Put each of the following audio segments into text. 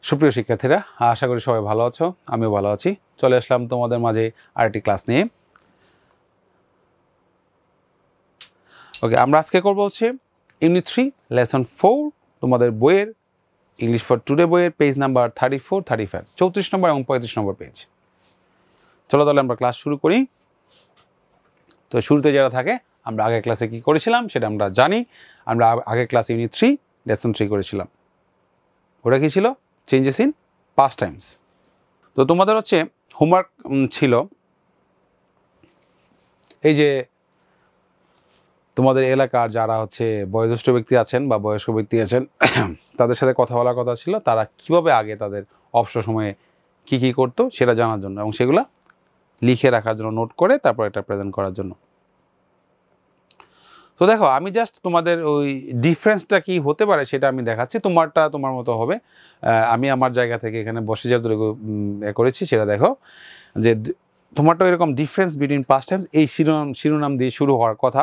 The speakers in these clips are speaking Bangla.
সুপ্রিয় শিক্ষার্থীরা, আশা করি সবাই ভালো আছো। আমিও ভালো আছি। চলে আসলাম তোমাদের মাঝে আরেকটি ক্লাস নিয়ে। ওকে, আমরা আজকে করবো হচ্ছে ইউনিট 3 লেসন 4 তোমাদের বইয়ের ইংলিশ ফর টুডে বইয়ের পেজ নাম্বার 34, 35, 34 নম্বর এবং 35 নম্বর পেজ। চলো তাহলে আমরা ক্লাস শুরু করি। তো শুরুতে যারা থাকে, আমরা আগের ক্লাসে কি করেছিলাম সেটা আমরা জানি। আমরা আগের ক্লাস ইউনিট 3 লেসন 3 করেছিলাম। ওটা কি ছিল? Changes in past Times. তো তোমাদের হচ্ছে হোমওয়ার্ক ছিল এই যে তোমাদের এলাকার যারা হচ্ছে বয়োজ্যেষ্ঠ ব্যক্তি আছেন বা বয়স্ক ব্যক্তি আছেন তাদের সাথে কথা বলার কথা ছিল, তারা কিভাবে আগে তাদের অবসর সময়ে কি কি করতো সেটা জানার জন্য এবং সেগুলো লিখে রাখার জন্য, নোট করে তারপর এটা প্রেজেন্ট করার জন্য। তো দেখো, আমি জাস্ট তোমাদের ওই ডিফারেন্সটা কি হতে পারে সেটা আমি দেখাচ্ছি। তোমারটা তোমার মতো হবে। আমি আমার জায়গা থেকে এখানে বসে যতটুকু করেছি সেটা দেখো যে তোমারটা এরকম ডিফারেন্স বিটুইন পাস্ট টাইমস, এই শিরোনাম দিয়ে শুরু হওয়ার কথা।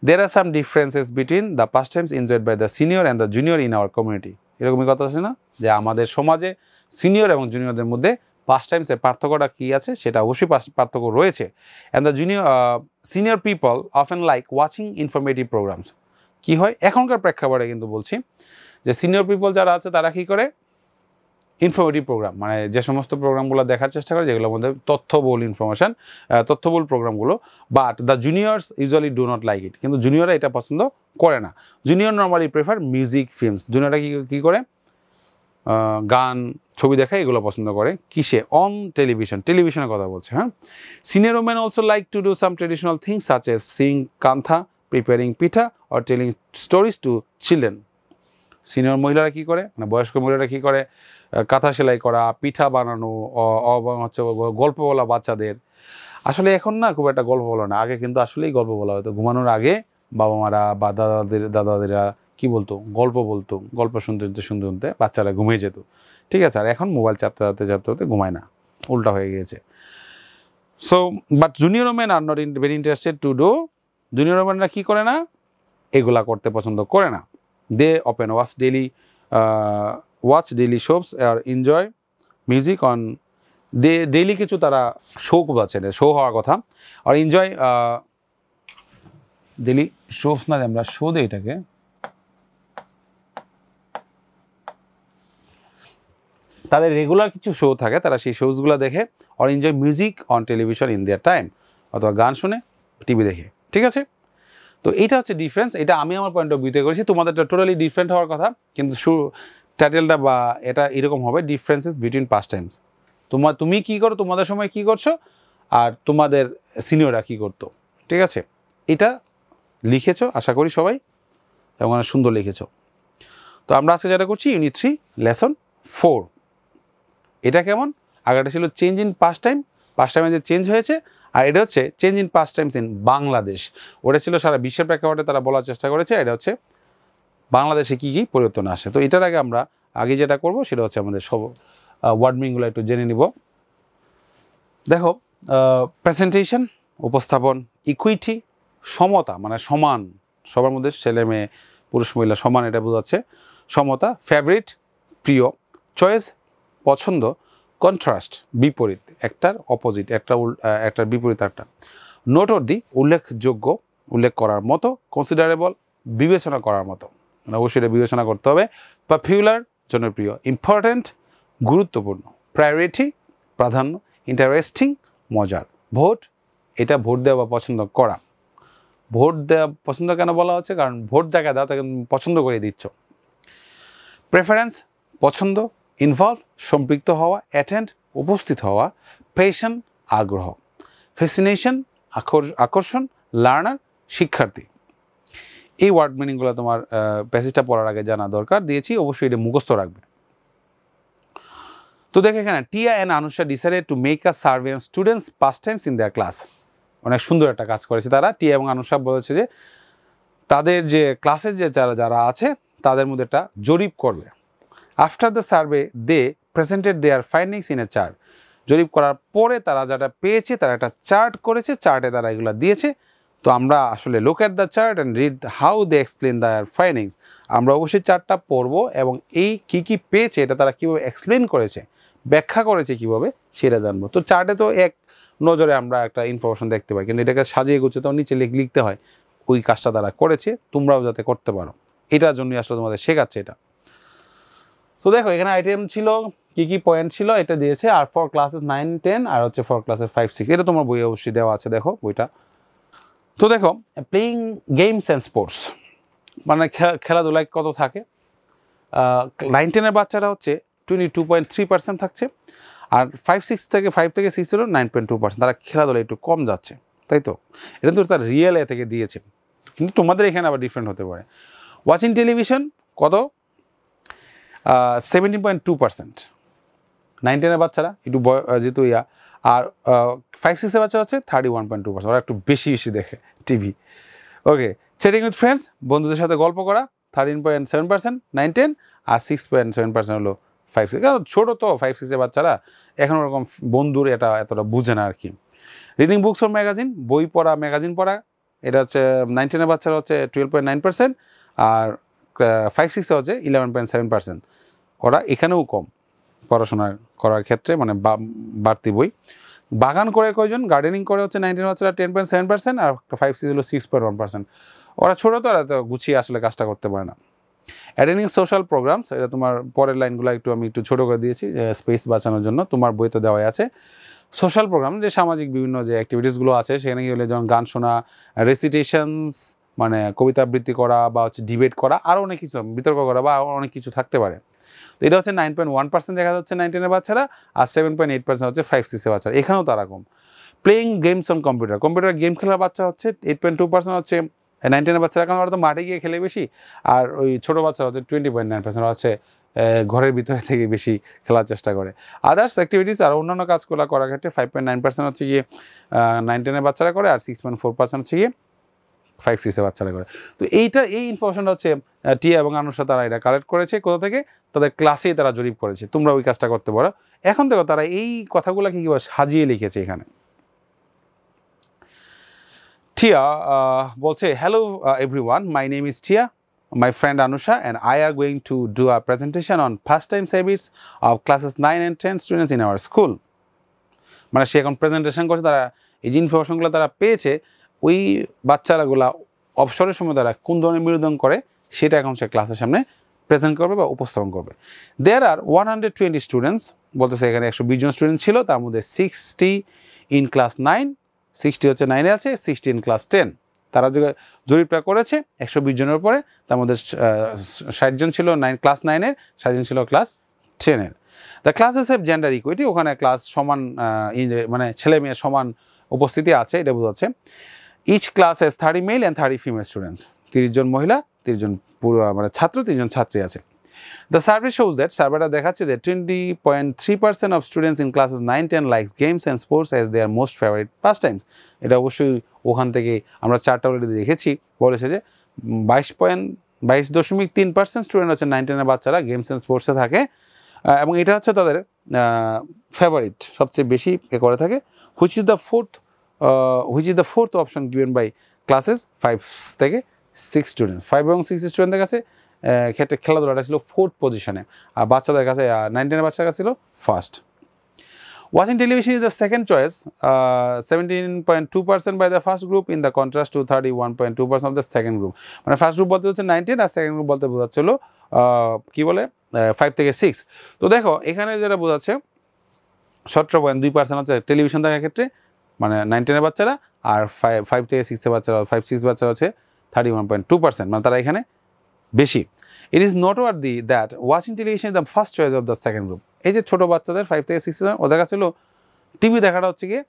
There are some differences between the pastimes enjoyed by the senior and the junior in our community. এরকমই কথা আছে না, যে আমাদের সমাজে সিনিয়র এবং জুনিয়রদের মধ্যে পাস্ট টাইমসের পার্থক্যটা কী আছে সেটা অবশ্যই পার্থক্য রয়েছে। And the senior people often like watching informative programs. কী হয় এখনকার প্রেক্ষাপটে কিন্তু বলছি যে সিনিয়র পিপল যারা আছে তারা কী করে, ইনফরমেটিভ প্রোগ্রাম মানে যে সমস্ত প্রোগ্রামগুলো দেখার চেষ্টা করে যেগুলোর মধ্যে তথ্যবহুল ইনফরমেশান, তথ্যবহুল প্রোগ্রামগুলো। But the juniors usually do not like it. কিন্তু জুনিয়ররা এটা পছন্দ করে না। Junior normally prefer music, films. জুনিয়ররা কী করে, গান, ছবি দেখা এগুলো পছন্দ করে। কিসে? অন টেলিভিশনের কথা বলছে। হ্যাঁ, senior women also like to do some traditional things such as sing kantha, preparing pitha or telling stories to children. সিনিয়র মহিলারা কী করে, মানে বয়স্ক মহিলারা কী করে, কাঁথা সেলাই করা, পিঠা বানানো, হচ্ছে গল্প বলা বাচ্চাদের। আসলে এখন না খুব একটা গল্প বলা না, আগে কিন্তু আসলেই গল্প বলা হতো। ঘুমানোর আগে বাবা মারা বা দাদাদেরা কি বলতো, গল্প বলতো। গল্প শুনতে শুনতে বাচ্চারা ঘুমিয়ে যেত। ঠিক আছে, আর এখন মোবাইল চাপতে চাপতে ঘুমায় না, উল্টা হয়ে গিয়েছে। So but junior women are not very interested to do. Junior ওমেনরা কী করে না, এগুলা করতে পছন্দ করে না। They often watch daily shows আর এনজয় মিউজিক অন ডেইলি কিছু তারা শোগুলো আছে, শো হওয়ার কথা। আর এনজয় ডেইলি শোস না, আমরা শো দিই এটাকে, তাদের রেগুলার কিছু শো থাকে, তারা সেই শোসগুলো দেখে। আর enjoy music on television in their time, অথবা গান শুনে টিভি দেখে। ঠিক আছে, তো এইটা হচ্ছে ডিফারেন্স। এটা আমি আমার পয়েন্ট অফ ভিউতে করেছি, তোমাদেরটা টোটালি ডিফারেন্ট হওয়ার কথা। কিন্তু টাইটেলটা বা এটা এরকম হবে, ডিফারেন্সেস বিটুইন পাস্ট টাইমস। তুমি কী করো, তোমাদের সময় কী করছো, আর তোমাদের সিনিয়ররা কী করতো। ঠিক আছে, এটা লিখেছো আশা করি সবাই, এবং সুন্দর লিখেছো। তো আমরা আজকে যেটা করছি ইউনিট 3 লেসন 4। এটা কেমন? আগেটা ছিল change in past time, past টাইমে যে চেঞ্জ হয়েছে, আর এটা হচ্ছে change in past Times in Bangladesh. ওটা ছিল সারা বিশ্বের প্রেক্ষাপটে তারা বলার চেষ্টা করেছে, এটা হচ্ছে বাংলাদেশে কী কী পরিবর্তন আসে। তো এটার আগে আমরা আগে যেটা করব সেটা হচ্ছে আমাদের সব ওয়ার্ড মিনিংগুলো একটু জেনে নিব। দেখো, প্রেজেন্টেশন উপস্থাপন, ইকুইটি সমতা মানে সমান, সবার মধ্যে ছেলে মেয়ে পুরুষ মহিলা সমান, এটা বোঝাচ্ছে সমতা। ফেভারিট প্রিয়, চয়েস পছন্দ, কন্ট্রাস্ট বিপরীত, একটার অপোজিট, একটার বিপরীত একটা। নোটওয়ার্দি উল্লেখযোগ্য, উল্লেখ করার মতো। কনসিডারেবল বিবেচনা করার মতো, মানে অবশ্যই এটা বিবেচনা করতে হবে। পপুলার জনপ্রিয়, ইম্পর্ট্যান্ট গুরুত্বপূর্ণ, প্রায়োরিটি প্রাধান্য, ইন্টারেস্টিং মজার। ভোট, এটা ভোট দেওয়া বা পছন্দ করা। ভোট দেওয়া পছন্দ কেন বলা হচ্ছে, কারণ ভোট জায়গা দেওয়া তাকে পছন্দ করে দিচ্ছ। প্রেফারেন্স পছন্দ, ইনভলভ সম্পৃক্ত হওয়া, অ্যাটেন্ড উপস্থিত হওয়া, পেশন আগ্রহ, ফ্যাসিনেশন আকর্ষণ, লার্নার শিক্ষার্থী। এই ওয়ার্ড মিনিংগুলো তোমার প্যাসেজটা পড়ার আগে জানা দরকার, দিয়েছি, অবশ্যই এটা মুখস্থ রাখবে। তো দেখো এখানে, টিয়া and Anusha decided to make a survey on students past Times in their class. অনেক সুন্দর একটা কাজ করেছে তারা। টিয়া এবং আনুষা বলেছে যে তাদের যে ক্লাসের যে যারা আছে তাদের মধ্যে একটা জরিপ করবে। After the survey they presented their findings in a chart. জরিপ করার পরে তারা যেটা পেয়েছে তারা একটা চার্ট করেছে, চার্টে তারা এগুলো দিয়েছে। তো আমরা আসলে look at the chart and read how they explain their findings. আমরা অবশ্যই চার্টটা পড়বো এবং এই কী পেয়েছে এটা তারা কীভাবে এক্সপ্লেন করেছে, ব্যাখ্যা করেছে কীভাবে, সেটা জানবো। তো চার্টে তো এক নজরে আমরা একটা ইনফরমেশন দেখতে পাই, কিন্তু এটাকে সাজিয়ে গুছিয়ে তো নিচে লিখতে হয়। ওই কাজটা তারা করেছে, তোমরাও যাতে করতে পারো, এটার জন্যই আসলে তোমাদের শেখাচ্ছে এটা। তো দেখো এখানে আইটেম ছিল, কি পয়েন্ট ছিল এটা দিয়েছে, আর ফর ক্লাসেস 9, 10 আর হচ্ছে ফর ক্লাসেস 5, 6, এটা তোমার বই অবশ্যই দেওয়া আছে, দেখো বইটা। তো দেখো প্লেয়িং গেমস অ্যান্ড স্পোর্টস, মানে খেলাধুলায় কত থাকে, 9, 10-এর বাচ্চারা হচ্ছে 22.3% থাকছে, আর 5 থেকে 6 হলো 9.2%। তারা খেলাধুলা একটু কম যাচ্ছে, তাই তো? এটা তো তার রিয়েল থেকে দিয়েছে, কিন্তু তোমাদের এখানে আবার ডিফারেন্ট হতে পারে। ওয়াচিং টেলিভিশন কত, 17.2%। 9, 10-এর বাচ্চারা একটু যেহেতু আর 5, 6-এর বাচ্চা হচ্ছে 31.2%। ওরা একটু বেশি দেখে TV. Okay, chatting with friends, বন্ধুদের সাথে গল্প করা 13.7%, 9, 10, আর 6.7% হলো 5, 6। কারণ ছোটো তো 5, 6-এর বাচ্চারা এখন ওরকম বন্ধুর এতটা বুঝে না আর কি। রিডিং বুকস অর ম্যাগাজিন, বই পড়া, ম্যাগাজিন পড়া, এটা হচ্ছে 9, 10-এর বাচ্চারা হচ্ছে 12.9%, আর 5, 6-এ হচ্ছে 11.7%। ওরা এখানেও কম পড়াশোনা করার ক্ষেত্রে, মানে বাড়তি বই। বাগান করে কয়জন, গার্ডেনিং করে হচ্ছে 9, 10-এর বাচ্চারা 10.7%, আর 5, 6 হলো 6.1%। ওরা ছোটো তো, ওরা তো গুছিয়ে আসলে কাজটা করতে পারে না। অ্যাটেন্ডিং সোশ্যাল প্রোগ্রামস, এটা তোমার পরের লাইনগুলো আমি একটু ছোটো করে দিয়েছি স্পেস বাঁচানোর জন্য, তোমার বই তো দেওয়াই আছে। সোশ্যাল প্রোগ্রাম, যে সামাজিক বিভিন্ন যে অ্যাক্টিভিটিসগুলো আছে, সেখানে গেলে যেমন গান শোনা, রেসিটেশনস মানে কবিতা আবৃত্তি করা, বা হচ্ছে ডিবেট করা, আরও অনেক কিছু, বিতর্ক করা, বা অনেক কিছু থাকতে পারে। তো এটা হচ্ছে 9.1% দেখা যাচ্ছে 9, 10-এর বাচ্চারা, আর 7.8% হচ্ছে 5, 6-এর বাচ্চারা, এখানেও তারা কম। Playing games on computer game খেলার বাচ্চা হচ্ছে 8.2% হচ্ছে 9, 10-এর বাচ্চারা, কারণ ওরা তো মাঠে গিয়ে খেলে বেশি। আর ওই ছোটো বাচ্চারা হচ্ছে 20.9% হচ্ছে ঘরের ভিতরে থেকে বেশি খেলার চেষ্টা করে। আদার্স অ্যাক্টিভিটিস আর অন্যান্য কাজগুলো করার ক্ষেত্রে 5.9% হচ্ছে গিয়ে 9, 10-এর বাচ্চারা করে, আর 6.4% হচ্ছে গিয়ে 5, 6-এর বাচ্চারা করে। তো এই ইনফরমেশনটা হচ্ছে টিয়া এবং আনুষা তারা এটা কালেক্ট করেছে কোথা থেকে, তাদের ক্লাসেই তারা জরিপ করেছে। তোমরা ওই কাজটা করতে পারো। এখন দেখো তারা এই কথাগুলোকে কীভাবে সাজিয়ে লিখেছে এখানে। টিয়া বলছে, hello everyone, my name is টিয়া, my friend Anusha and I are going to do a presentation on pastime habits of classes 9 and 10 students in our school. মানে সে এখন প্রেজেন্টেশন করছে, তারা এই যে ইনফরমেশনগুলো তারা পেয়েছে, ওই বাচ্চারাগুলা অবসরের সময় তারা কোন ধরনের বিনোদন করে সেটা এখন সে ক্লাসের সামনে প্রেজেন্ট করবে বা উপস্থাপন করবে। দেয়ার আর 120 স্টুডেন্টস, বলতেছে এখানে 120 জন স্টুডেন্ট ছিল, তার মধ্যে 60 ইন ক্লাস 9, 60 হচ্ছে 9-এ আছে, 60 ইন ক্লাস 10। তারা যে জরিপটা করেছে 120 জনের উপরে, তার মধ্যে 60 জন ছিল ক্লাস 9-এর, 60 জন ছিল ক্লাস 10-এর। The classes have gender equity, ওখানে ক্লাস সমান, মানে ছেলে মেয়ের সমান উপস্থিতি আছে, এটা বোঝাচ্ছে। Each class has 30 male and 30 female students, 30 জন মহিলা, 30 জন মানে ছাত্র, 30 জন ছাত্রী আছে। দ্য সার্ভে শোজ দ্যাট, সার্ভেটা দেখাচ্ছে যে 20.3% of students in classes 9, 10 likes games and sports as their most favourite pastimes. এটা অবশ্যই ওখান থেকে আমরা চারটা অলরেডি দেখেছি, বলেছে যে 22.3% স্টুডেন্ট হচ্ছে 9, 10-এর বাচ্চারা গেমস অ্যান্ড স্পোর্টসে থাকে, এবং এটা হচ্ছে তাদের ফেভারিট, সবচেয়ে বেশি করে থাকে। Which is the fourth option given by classes 5 থেকে 6 স্টুডেন্ট। 5 এবং 6 স্টুডেন্টদের কাছে ক্ষেত্রে খেলাধুলাটা ছিল 4th পজিশনে, আর বাচ্চাদের কাছে 9, 10-এর বাচ্চার কাছে ছিল first. Watching television is the second choice, 17.2% by the first group, in the contrast to 31.2% of the second group. মানে ফার্স্ট গ্রুপ বলতে হচ্ছে 9, 10, আর সেকেন্ড গ্রুপ বলতে বোঝাচ্ছে হলো কী বলে 5 থেকে 6। তো দেখো এখানে যেটা বোঝাচ্ছে 17.2% হচ্ছে টেলিভিশন দেখার ক্ষেত্রে, মানে 9, 10-এর বাচ্চারা, আর 5 থেকে 6-এর বাচ্চারা, 5, 6 বাচ্চারা হচ্ছে 31.2%, মানে তারা এখানে বেশি। It is noteworthy that watching television is the first choice of the second group. এই যে ছোটো বাচ্চাদের 5 থেকে 6 ওদের কাছে হলো টিভি দেখাটা হচ্ছে গিয়ে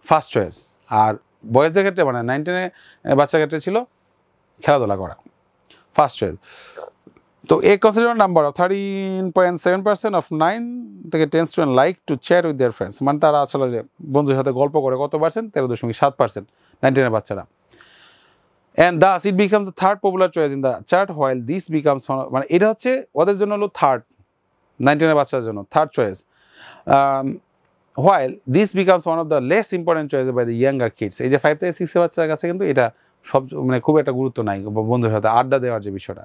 ফার্স্ট চয়েস, আর বয়েজের ক্ষেত্রে মানে 9, 10-এর বাচ্চার ক্ষেত্রে ছিল খেলাধুলা করা ফার্স্ট চয়েস। তো এ কনসিডার নাম্বার অফ 13.7% অফ 9 থেকে 10 student like to chat with their friends, মানে তারা আসলে বন্ধুদের সাথে গল্প করে কত পার্সেন্ট, 13.7%, 9, 10-এর বাচ্চারা। And thus it becomes the third popular choice in the chart, while this becomes মানে এটা হচ্ছে ওদের জন্য হলো থার্ড, 9, 10-এর বাচ্চাদের জন্য third choice. while this becomes one of the less important choices by the younger kids, এই যে 5 থেকে 6 এর বাচ্চাদের কাছে কিন্তু এটা সব মানে খুব একটা গুরুত্ব নাই বন্ধুদের সাথে আড্ডা দেওয়ার যে বিষয়টা,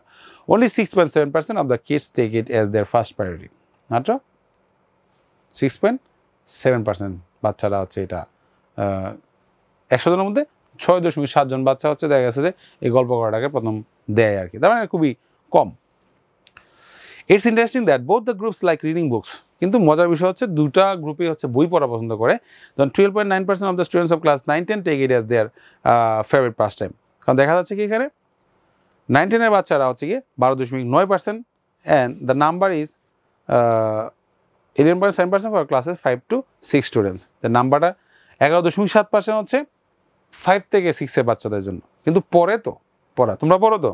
only 6.7% of the kids take it as their first priority, মাত্র 6.7% বাচ্চারা হচ্ছে এটা 100 জনের মধ্যে 6.7 জন বাচ্চা হচ্ছে দেখা গেছে যে এই গল্প করাটাকে প্রথম দেয় আর কি, তার মানে খুবই কম। It's interesting that both the groups like reading books, কিন্তু মজার বিষয় হচ্ছে দুটা গ্রুপই হচ্ছে বই পড়া পছন্দ করে। যেমন 12.9% of the students of class 9-10 take it as their favourite pastime. কারণ দেখা যাচ্ছে কি এখানে 9-10 এর বাচ্চারা হচ্ছে গিয়ে 12.9% and the number is 11.7% for classes 5 to 6 students. নাম্বারটা 11.7% হচ্ছে 5 থেকে 6 এর বাচ্চাদের জন্য। কিন্তু পরে তো তোমরা পড়ো তো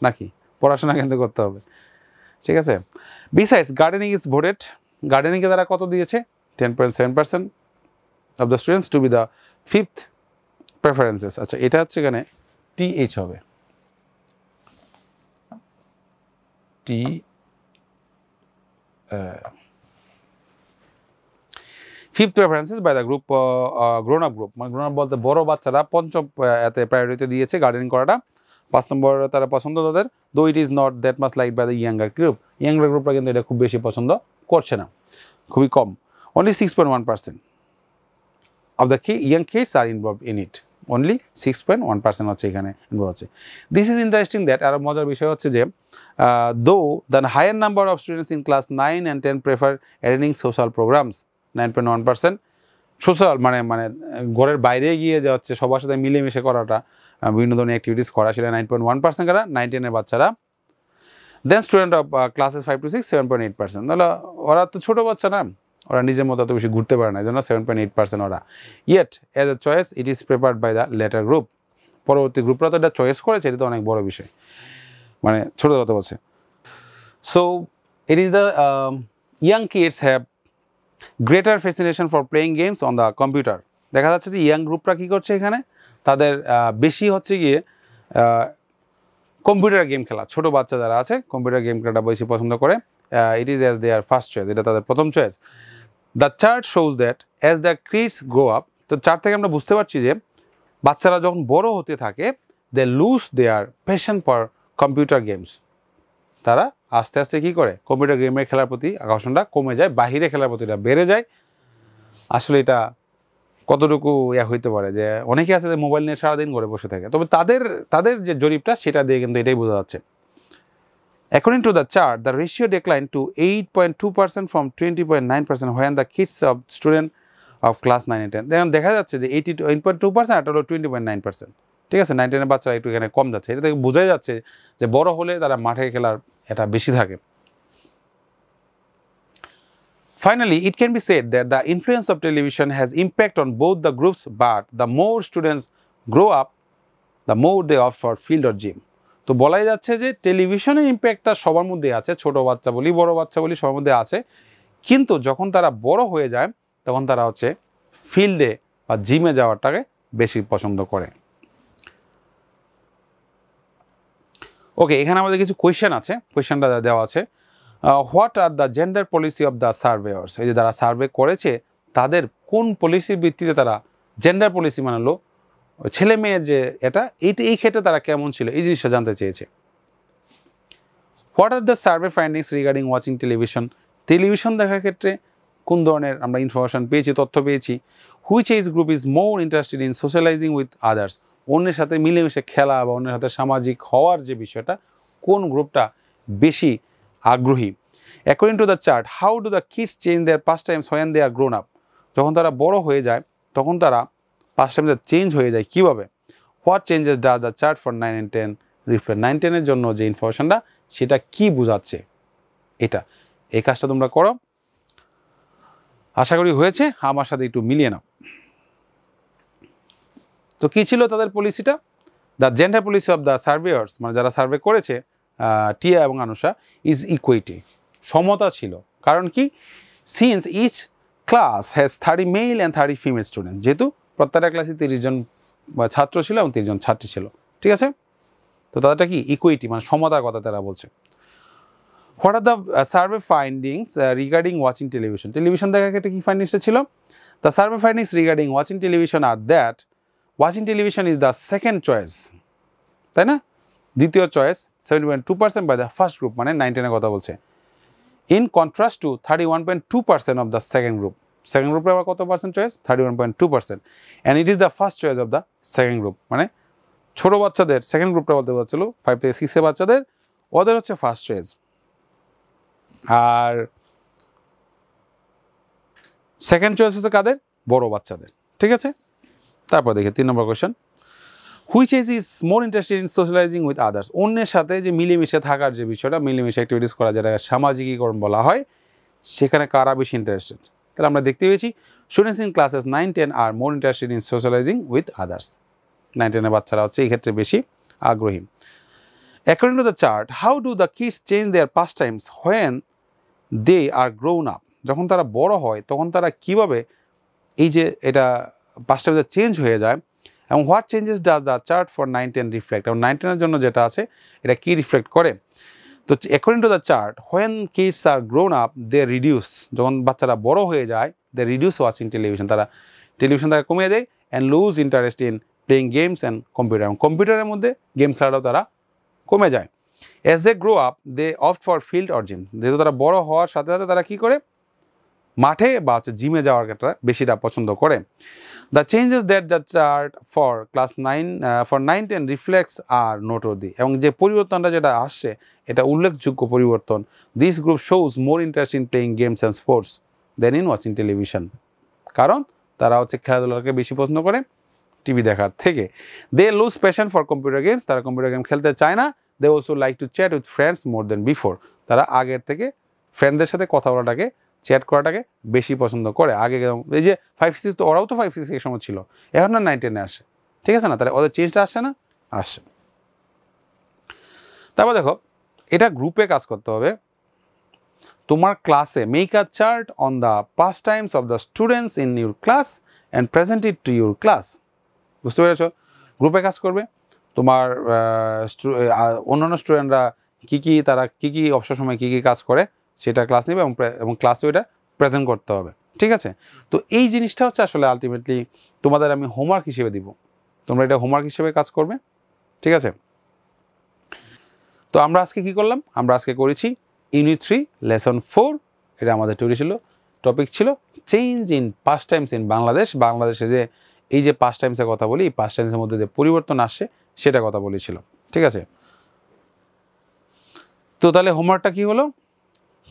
নাকি, পড়াশোনা কিন্তু করতে হবে, ঠিক আছে। বিসাইডস গার্ডেনিং ইজ ভোটেড, গার্ডেনিংকে তারা কত দিয়েছে 10.7% of the students to be the 5th preferences. আচ্ছা এটা হচ্ছে এখানে TH হবে, fifth preferences by the group grown up group, মানে গ্রোন আপ বলতে বড় বাচ্চারা পঞ্চম এতে প্রায়োরিটি দিয়েছে গার্ডেনিং করাটা। 5 নম্বর তারা পছন্দ তাদের, though it is not that much like by the younger group, younger গ্রুপরা কিন্তু এটা খুব বেশি পছন্দ করছে না, খুবই কম। Only 6.1% of the young kids are involve in it, only 6.1% হচ্ছে এখানে ইনভলভ হচ্ছে। দিস ইজ ইন্টারেস্টিং দ্যাট, আর মজার বিষয় হচ্ছে যে though the higher number of students in class 9 and 10 prefer attending social programs, 9.1% social মানে ঘরের বাইরে গিয়ে যে হচ্ছে সবার সাথে মিলেমিশে করাটা, বিভিন্ন ধরনের অ্যাক্টিভিটিস করা, সেটা 9.1% কারা 9-10 এর বাচ্চারা। Then student of classes 5 to 6 7.8%, তাহলে ওরা তো ছোটো বাচ্চা না, ওরা নিজের মতো এত বেশি ঘুরতে পারে না, এই জন্য 7.8% ওরা। Yet as a choice it is preferred by the latter group, পরবর্তী গ্রুপরা তো এটা চয়েস করেছে, এটা তো অনেক বড় বিষয়, মানে ছোটো কথা বলছে। So it is the young kids have greater fascination for playing games on the computer. দেখা যাচ্ছে যে ইয়াং গ্রুপরা কী করছে এখানে, তাদের বেশি হচ্ছে গিয়ে কম্পিউটার গেম খেলা, ছোটো বাচ্চা যারা আছে কম্পিউটার গেম খেলাটা বেশি পছন্দ করে। It is as their first choice, এটা তাদের প্রথম choice. The chart shows that as the kids grow up, তো চার্ট থেকে আমরা বুঝতে পারছি যে বাচ্চারা যখন বড় হতে থাকে they lose their passion for computer games, তারা আস্তে আস্তে কী করে কম্পিউটার গেমের খেলার প্রতি আকর্ষণটা কমে যায়, বাহিরে খেলার প্রতিটা বেড়ে যায়। আসলে এটা কতটুকু হইতে পারে যে অনেকে আছে যে মোবাইল নিয়ে সারাদিন ঘরে বসে থাকে, তবে তাদের যে জরিপটা সেটা দিয়ে কিন্তু এটাই বোঝা যাচ্ছে। According to the chart the ratio decline to 8.2% from 20.9% when the kids of student of class 9 and 10। দেখুন দেখা যাচ্ছে যে 8.2% আর হলো 20.9%, ঠিক আছে। 9-10 বাচ্চারা একটু এখানে কম যাচ্ছে, এটা থেকে বোঝাই যাচ্ছে যে বড় হলে তারা মাঠে খেলার এটা বেশি থাকে। Finally, it can be said that the influence of television has impact on both the groups, but the more students grow up, the more they opt for field or gym. তো বলাই যাচ্ছে যে টেলিভিশনের ইম্প্যাক্টটা সবার মধ্যে আছে, ছোট বাচ্চা বলি বড় বাচ্চা বলি সবার মধ্যে আছে, কিন্তু যখন তারা বড় হয়ে যায় তখন তারা হচ্ছে ফিল্ডে বা জিমে যাওয়াটাকে বেশি পছন্দ করে। ওকে, এখানে আমাদের কিছু কোয়েশ্চেন আছে, কোয়েশ্চেনটা দেওয়া আছে। What are the gender policy of the surveyors, এই যে যারা সার্ভে করেছে তাদের কোন পলিসির ভিত্তিতে তারা জেন্ডার পলিসি মানালো, ছেলে মেয়ের যে এই ক্ষেত্রে তারা কেমন ছিল এই জিনিসটা জানতে চেয়েছে। What are the survey findings regarding watching television, television দেখার ক্ষেত্রে কোন ধরনের আমরা ইনফরমেশন পেয়েছি, তথ্য পেয়েছি। Which age group is more interested in socialising with others, অন্যের সাথে মিলেমিশে খেলা বা অন্যের সাথে সামাজিক হওয়ার যে বিষয়টা, কোন গ্রুপটা বেশি আগ্রহী। According to the chart how do the kids change their pastimes when they are grown up, যখন তারা বড় হয়ে যায় তখন তারা পাস টাইম চেঞ্জ হয়ে যায় কীভাবে। What changes does the chart for 9 and 10 reflect, 9-10 জন্য যে ইনফরমেশনটা সেটা কি বোঝাচ্ছে, এটা এই কাজটা তোমরা করো, আশা করি হয়েছে, আমার সাথে একটু মিলিয়ে নাও। তো কী ছিল তাদের পলিসিটা, the gender policy of the surveyors, মানে যারা সার্ভে করেছে টিয়া এবং আনুষা, ইজ ইকুইটি, সমতা ছিল। কারণ কি, since each class has 30 male and 30 female student, যেহেতু প্রত্যেকটা ক্লাসে 30 জন ছাত্র ছিল এবং 30 জন ছাত্রী ছিল, ঠিক আছে। তো তাদেরটা কি ইকুইটি, মানে সমতার কথা তারা বলছে। What are the survey findings regarding watching television, television দেখার ক্ষেত্রে কী ফাইন্ডিংসটা ছিল? The survey findings regarding watching television are that watching television is the second choice, তাই না? দ্বিতীয় choice 70.2% by the first group, মানে 9-10-এর কথা বলছে। In contrast to 31.2% of the second group, second গ্রুপে আবার কত percent choice? 31.2%, and it is the first choice of the second group, মানে ছোটো বাচ্চাদের সেকেন্ড গ্রুপটা বলতে পারছিল 5 থেকে 6 এর বাচ্চাদের, ওদের হচ্ছে ফার্স্ট চয়েস। আর সেকেন্ড চয়েস হচ্ছে কাদের? বড় বাচ্চাদের, ঠিক আছে? তারপর দেখি 3 নম্বর question, which age is more interested in socialising with others, অন্যের সাথে যে মিলেমিশে থাকার যে বিষয়টা, মিলেমিশে অ্যাক্টিভিটিস করা, যেটা সামাজিকীকরণ বলা হয়, সেখানে কারা বেশি ইন্টারেস্টেড? তাহলে আমরা দেখতে পেয়েছি students in classes 9-10 are more interested in socialising with others, 9-10-এর বাচ্চারা হচ্ছে এই ক্ষেত্রে বেশি আগ্রহী। According to the chart, how do the kids change their pastimes when they are grown up, যখন তারা বড় হয় তখন তারা কীভাবে এই যে এটা পাস্ট টাইমে চেঞ্জ হয়ে যায়, এবং what changes does the chart for 9-10 reflect, এবং 9-10-এর জন্য যেটা আছে এটা কী রিফ্লেক্ট করে? তো according to the chart, when kids are grown up they reduce, যখন বাচ্চারা বড় হয়ে যায়, দে রিডিউস ওয়াচিং টেলিভিশন, তারা টেলিভিশন তাকে কমিয়ে দেয়, and lose interest in playing games and computer, এবং কম্পিউটারের মধ্যে গেম খেলাটাও তারা কমে যায়। As they grow up they opt for field or gym, যেহেতু তারা বড় হওয়ার সাথে সাথে তারা কী করে? মাঠে বা হচ্ছে জিমে যাওয়ার ক্ষেত্রে বেশিটা পছন্দ করে। The changes that the chart for class 9-10 reflects are noteworthy, এবং যে পরিবর্তনটা যেটা আসছে এটা উল্লেখযোগ্য পরিবর্তন। This group shows more interest in playing games and sports than in watching television, কারণ তারা হচ্ছে খেলাধুলাকে বেশি পছন্দ করে টিভি দেখার থেকে। They lose passion for computer games, তারা কম্পিউটার গেম খেলতে চায় না। They also like to chat with friends more than before, তারা আগের থেকে ফ্রেন্ডদের সাথে কথা বলাটাকে, চ্যাট করাটাকে বেশি পছন্দ করে। আগে এই যে 5-6, তো ওরাও তো 5-6 এর সময় ছিল, এখন না 9-10-এ আসে, ঠিক আছে না? তাহলে ওদের চেঞ্জটা আসছে না? আসে। তারপর দেখো, এটা গ্রুপে কাজ করতে হবে। তোমার ক্লাসে make a chart on the past Times of the students in your class and present it to your class. বুঝতে পেরেছ? গ্রুপে কাজ করবে, তোমার অন্যান্য স্টুডেন্টরা তারা কী কী অবসর সময় কী কী কাজ করে সেটা ক্লাস নেবে, এবং ক্লাসে ওইটা প্রেজেন্ট করতে হবে, ঠিক আছে? তো এই জিনিসটা হচ্ছে আসলে আলটিমেটলি তোমাদের আমি হোমওয়ার্ক হিসেবে দিব, তোমরা এটা হোমওয়ার্ক হিসেবে কাজ করবে, ঠিক আছে? তো আমরা আজকে কী করলাম? আমরা আজকে করেছি ইউনিট 3 লেসন 4, এটা আমাদের টপিক ছিল change in past Times in Bangladesh. বাংলাদেশে যে এই যে পাস্ট টাইমসের কথা বলি, এই পাস্ট টাইমসের মধ্যে যে পরিবর্তন আসছে সেটা কথা বলেছিল, ঠিক আছে? তো তাহলে হোমওয়ার্কটা কী হলো?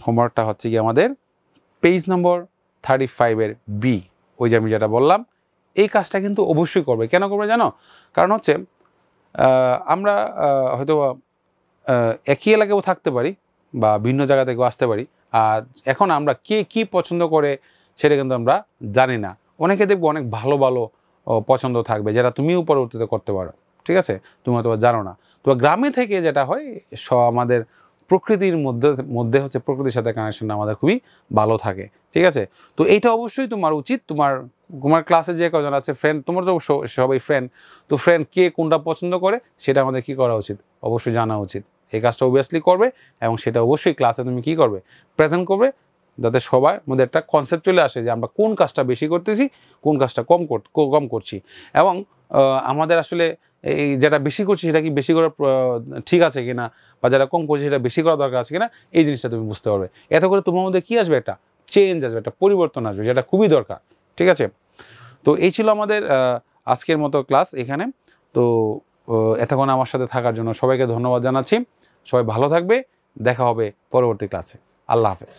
হোমওয়ার্কটা হচ্ছে কি আমাদের পেজ নম্বর 35-এর বি, ওই যে আমি যেটা বললাম, এই কাজটা কিন্তু অবশ্যই করবে। কেন করবে জানো? কারণ হচ্ছে আমরা হয়তো একই এলাকায়ও থাকতে পারি বা ভিন্ন জায়গা থেকেও আসতে পারি, আর এখন আমরা কে কী পছন্দ করে সেটা কিন্তু আমরা জানি না। অনেকে দেখবো অনেক ভালো ভালো পছন্দ থাকবে যেটা তুমিও পরবর্তীতে করতে পারো, ঠিক আছে? তুমি হয়তো জানো না। তো গ্রামে থেকে যেটা হয়, আমাদের প্রকৃতির মধ্যে হচ্ছে প্রকৃতির সাথে কানেকশনটা আমাদের খুবই ভালো থাকে, ঠিক আছে? তো এইটা অবশ্যই তোমার উচিত। তোমার ক্লাসে যে কজন আছে ফ্রেন্ড, তোমার তো সবাই ফ্রেন্ড, তো ফ্রেন্ড কে কোনটা পছন্দ করে সেটা আমাদের কী করা উচিত? অবশ্যই জানা উচিত। এই কাজটা অবভিয়াসলি করবে, এবং সেটা অবশ্যই ক্লাসে তুমি কী করবে? প্রেজেন্ট করবে, যাতে সবার মধ্যে একটা কনসেপ্ট চলে আসে যে আমরা কোন কাজটা বেশি করতেছি, কোন কাজটা কম করছি, এবং আমাদের আসলে এই যেটা বেশি করছি সেটা কি বেশি করা ঠিক আছে কিনা, বা যেটা কম করছি সেটা বেশি করা দরকার আছে কিনা, এই জিনিসটা তুমি বুঝতে পারবে। এত করে তোমার মধ্যে কী আসবে? একটা চেঞ্জ আসবে, একটা পরিবর্তন আসবে, যেটা খুবই দরকার, ঠিক আছে? তো এই ছিল আমাদের আজকের মতো ক্লাস এখানে। তো এতক্ষণ আমার সাথে থাকার জন্য সবাইকে ধন্যবাদ জানাচ্ছি। সবাই ভালো থাকবে, দেখা হবে পরবর্তী ক্লাসে। আল্লাহ হাফেজ।